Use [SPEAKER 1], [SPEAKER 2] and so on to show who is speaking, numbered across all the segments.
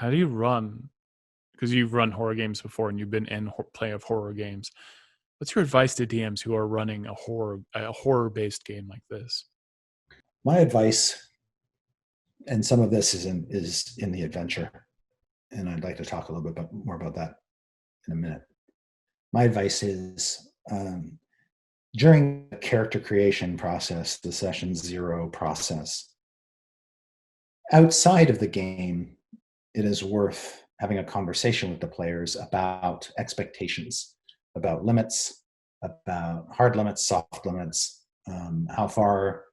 [SPEAKER 1] how do you run? Because you've run horror games before and you've been in play of horror games. What's your advice to DMs who are running a horror-based game like this?
[SPEAKER 2] My advice, and some of this is in the adventure, and I'd like to talk a little bit more about that in a minute. My advice is during the character creation process, the session 0 process, outside of the game, it is worth having a conversation with the players about expectations, about limits, about hard limits, soft limits, how far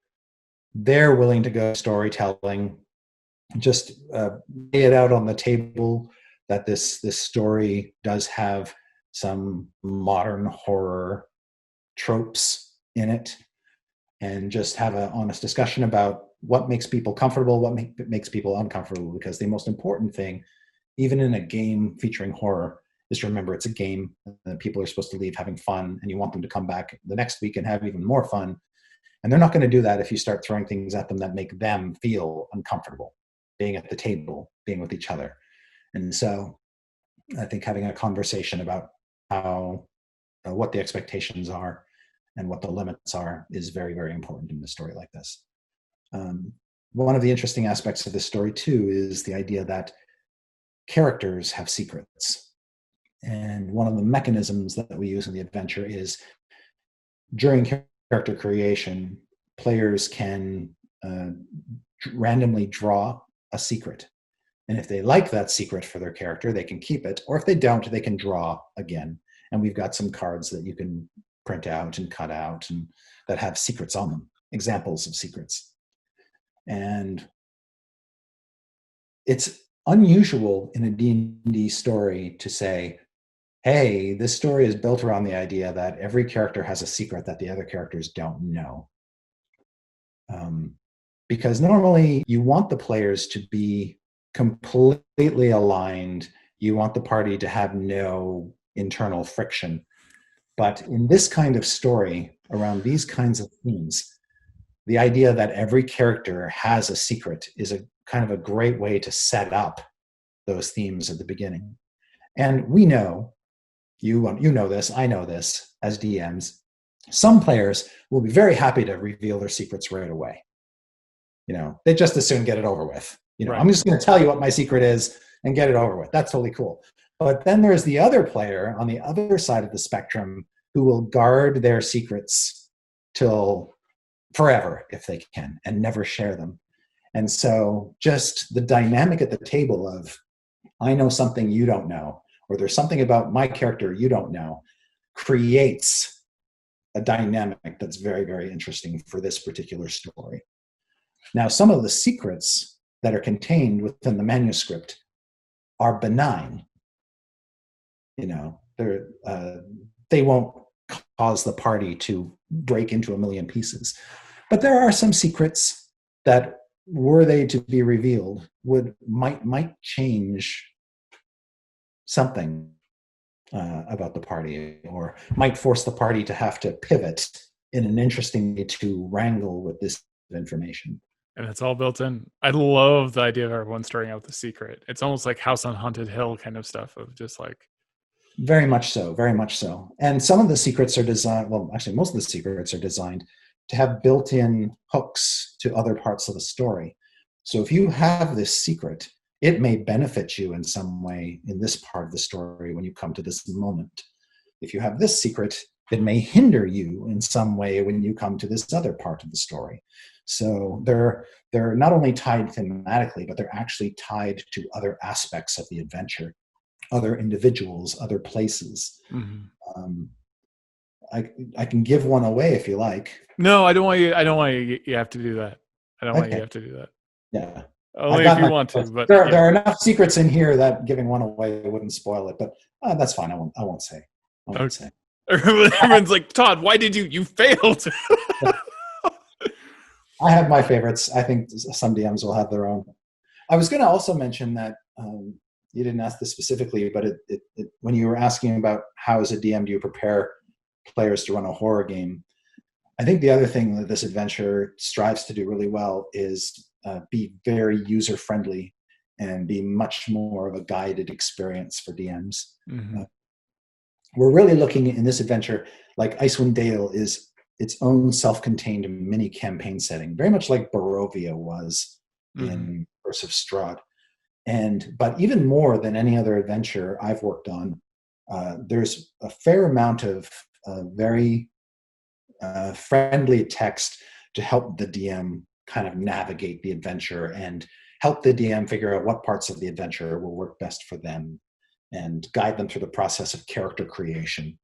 [SPEAKER 2] they're willing to go storytelling. Just lay it out on the table that this story does have some modern horror tropes in it, and just have an honest discussion about what makes people comfortable, what makes people uncomfortable, because the most important thing, even in a game featuring horror, is to remember it's a game that people are supposed to leave having fun, and you want them to come back the next week and have even more fun. And they're not going to do that if you start throwing things at them that make them feel uncomfortable being at the table, being with each other. And so I think having a conversation about how what the expectations are and what the limits are is very, very important in a story like this. One of the interesting aspects of this story too is the idea that characters have secrets. And one of the mechanisms that we use in the adventure is during character creation, players can randomly draw a secret. And if they like that secret for their character, they can keep it. Or if they don't, they can draw again. And we've got some cards that you can print out and cut out and that have secrets on them, examples of secrets. And it's unusual in a D&D story to say, hey, this story is built around the idea that every character has a secret that the other characters don't know. Because normally you want the players to be completely aligned. You want the party to have no internal friction. But in this kind of story, around these kinds of themes, the idea that every character has a secret is a kind of a great way to set up those themes at the beginning. And we know, you know this, I know this as DMs, some players will be very happy to reveal their secrets right away. They just as soon get it over with.
[SPEAKER 1] Right.
[SPEAKER 2] I'm just going to tell you what my secret is and get it over with. That's totally cool. But then there's the other player on the other side of the spectrum who will guard their secrets till forever if they can and never share them. And so just the dynamic at the table of, I know something you don't know, or there's something about my character you don't know, creates a dynamic that's very, very interesting for this particular story. Now, some of the secrets that are contained within the manuscript are benign. They won't cause the party to break into a million pieces. But there are some secrets that, were they to be revealed, might change something about the party, or might force the party to have to pivot in an interesting way to wrangle with this information.
[SPEAKER 1] And it's all built in. I love the idea of everyone starting out with a secret. It's almost like House on Haunted Hill kind of stuff of just like.
[SPEAKER 2] Very much so, very much so. And some of the secrets are designed, well, actually most of the secrets are designed to have built-in hooks to other parts of the story. So if you have this secret, it may benefit you in some way in this part of the story when you come to this moment. If you have this secret, it may hinder you in some way when you come to this other part of the story. So they're not only tied thematically, but they're actually tied to other aspects of the adventure, other individuals, other places.
[SPEAKER 1] Mm-hmm.
[SPEAKER 2] I can give one away if you like.
[SPEAKER 1] No, I don't want you. I don't want you have to do that. I don't want you to have to do that.
[SPEAKER 2] Yeah.
[SPEAKER 1] Only if you want to. But
[SPEAKER 2] there are enough secrets in here that giving one away wouldn't spoil it. But that's fine. I won't say. Say.
[SPEAKER 1] Everyone's like, Todd, why did you failed?
[SPEAKER 2] I have my favorites. I think some DMs will have their own. I was going to also mention that you didn't ask this specifically, but when you were asking about how as a DM do you prepare players to run a horror game, I think the other thing that this adventure strives to do really well is be very user-friendly and be much more of a guided experience for DMs.
[SPEAKER 1] Mm-hmm.
[SPEAKER 2] We're really looking in this adventure, like Icewind Dale is its own self-contained mini campaign setting, very much like Barovia was in Curse of Strahd. But even more than any other adventure I've worked on, there's a fair amount of very friendly text to help the DM kind of navigate the adventure and help the DM figure out what parts of the adventure will work best for them and guide them through the process of character creation.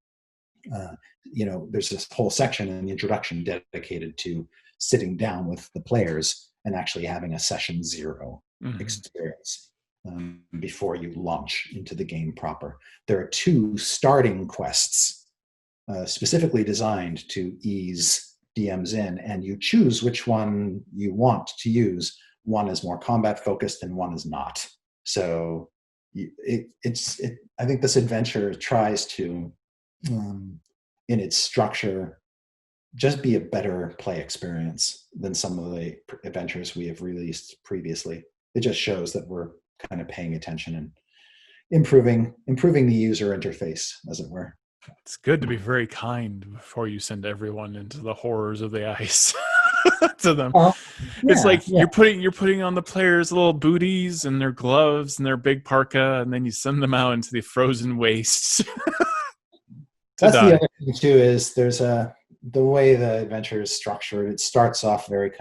[SPEAKER 2] There's this whole section in the introduction dedicated to sitting down with the players and actually having a session 0 experience before you launch into the game proper. There are 2 starting quests specifically designed to ease DMs in, and you choose which one you want to use. One is more combat focused and one is not. So I think this adventure tries to, in its structure, just be a better play experience than some of the adventures we have released previously. It just shows that we're kind of paying attention and improving the user interface, as it were.
[SPEAKER 1] It's good to be very kind before you send everyone into the horrors of the ice to them. It's like you're putting on the players little booties and their gloves and their big parka, and then you send them out into the frozen wastes.
[SPEAKER 2] That's the other thing too, is there's the way the adventure is structured. It starts off very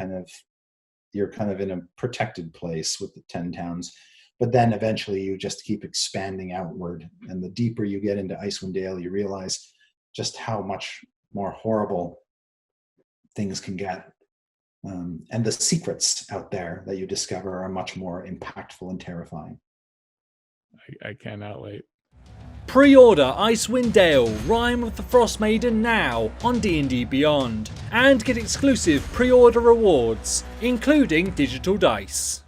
[SPEAKER 2] you're kind of in a protected place with the 10 towns. But then eventually you just keep expanding outward. And the deeper you get into Icewind Dale, you realize just how much more horrible things can get. And the secrets out there that you discover are much more impactful and terrifying.
[SPEAKER 1] I cannot wait.
[SPEAKER 3] Pre-order Icewind Dale, Rime of the Frostmaiden now on D&D Beyond. And get exclusive pre-order rewards, including digital dice.